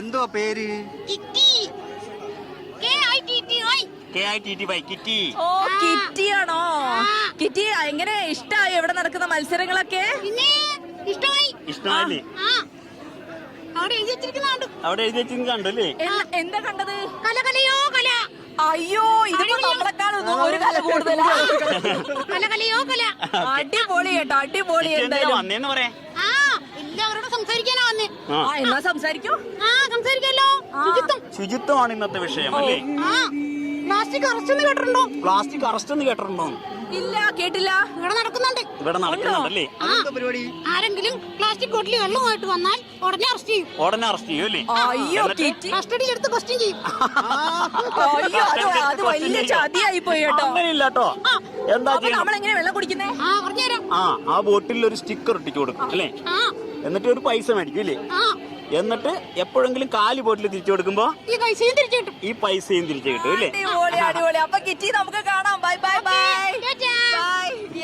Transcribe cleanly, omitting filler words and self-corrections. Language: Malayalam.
എന്തോ പേര്? കിറ്റി. ഓ കിറ്റിയാണോ? കിറ്റി എങ്ങനെ ഇഷ്ടായോ ഇവിടെ നടക്കുന്ന മത്സരങ്ങളൊക്കെ? ഇഷ്ടമായില്ലേ? അവിടെ എഴുതി വെച്ചിരിക്കുന്ന കണ്ടല്ലേ? എന്താ കണ്ടത്? കലകലയോ കല. അയ്യോ ഇതിപ്പോ നമ്മളെക്കാളൊന്നും ഒരു കല കൂടുതലാ. കലകലയോ കല. അടിപൊളി കേട്ടോ, അടിപൊളി. വന്നേന്ന് പറയാ. എല്ലാവരോടും സംസാരിക്കാനാ വന്നേ. എന്നാ സംസാരിക്കൂ. സംസാരിക്കാലോ. ശുചിത്വമാണ് ഇന്നത്തെ വിഷയം അല്ലേ? പ്ലാസ്റ്റിക് അറസ്റ്റ് കേട്ടിട്ടുണ്ടോ? പ്ലാസ്റ്റിക് അറസ്റ്റ് എന്ന് കേട്ടിട്ടുണ്ടോ? ഇല്ല, കേട്ടില്ല. ഇവിടെ നടക്കുന്നുണ്ട്. ഇവിടെ നടക്കുന്നുണ്ടല്ലേ? പരിപാടി. ആരെങ്കിലും പ്ലാസ്റ്റിക് ബോട്ടിൽ വെള്ളമായിട്ട് വന്നാൽ ഉടനെ അറസ്റ്റ് ചെയ്യും. അല്ലേ? അയ്യോ കിറ്റി കസ്റ്റഡിയിൽ എടുത്ത് ക്വസ്റ്റ്യൻ ചെയ്യും. അയ്യോ അത് വലിയ ചതിയായി പോയി കേട്ടോ. അങ്ങനെയില്ല കേട്ടോ. എന്താ നമ്മളെങ്ങനെ വെള്ളം കുടിക്കുന്നേ? പറഞ്ഞുതരാം. ആ ബോട്ടിൽ ഒരു സ്റ്റിക്കർ ഒട്ടിച്ചു കൊടുക്കും അല്ലേ? എന്നിട്ട് ഒരു പൈസ മേടിക്കും ഇല്ലേ? എന്നിട്ട് എപ്പോഴെങ്കിലും കാലി ബോട്ടിൽ തിരിച്ചു കൊടുക്കുമ്പോ ഈ പൈസയും തിരിച്ചു കിട്ടും. ഈ പൈസയും തിരിച്ചു കിട്ടും ഇല്ലേ? അടിപൊളി. അപ്പൊ കിറ്റി നമുക്ക് കാണാം.